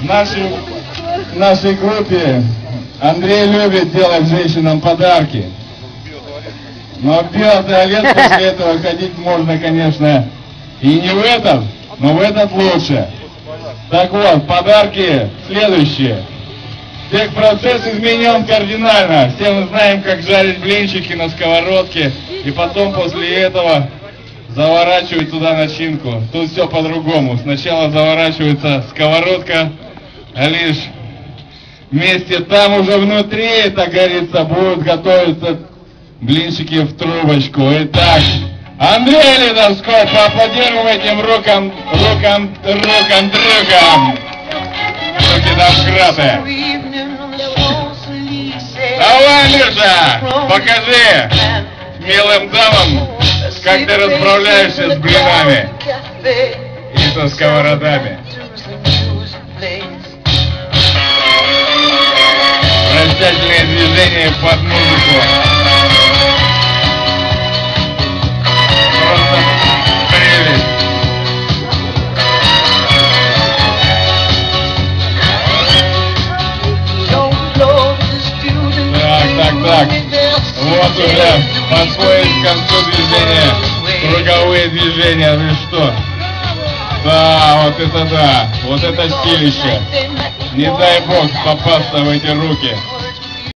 В нашей группе Андрей любит делать женщинам подарки. Но в биотуалет после этого ходить можно, конечно, и не в этот, но в этот лучше. Так вот, подарки следующие. Техпроцесс изменен кардинально. Все мы знаем, как жарить блинчики на сковородке, и потом после этого заворачивать туда начинку. Тут все по-другому. Сначала заворачивается сковородка, а лишь вместе там уже внутри, так говорится, будут готовиться блинчики в трубочку. Итак, Андрей Ледовской, поаплодируем этим рукам. Руки домкраты. Давай, Миша, покажи милым дамам, как ты расправляешься с блинами и со сковородами. Вращательные движения под музыку. Просто прелесть. Так. Вот уже подходит к концу движения. Круговые движения. Ну что? Да, вот это да. Вот это силище. Не дай бог попасться в эти руки.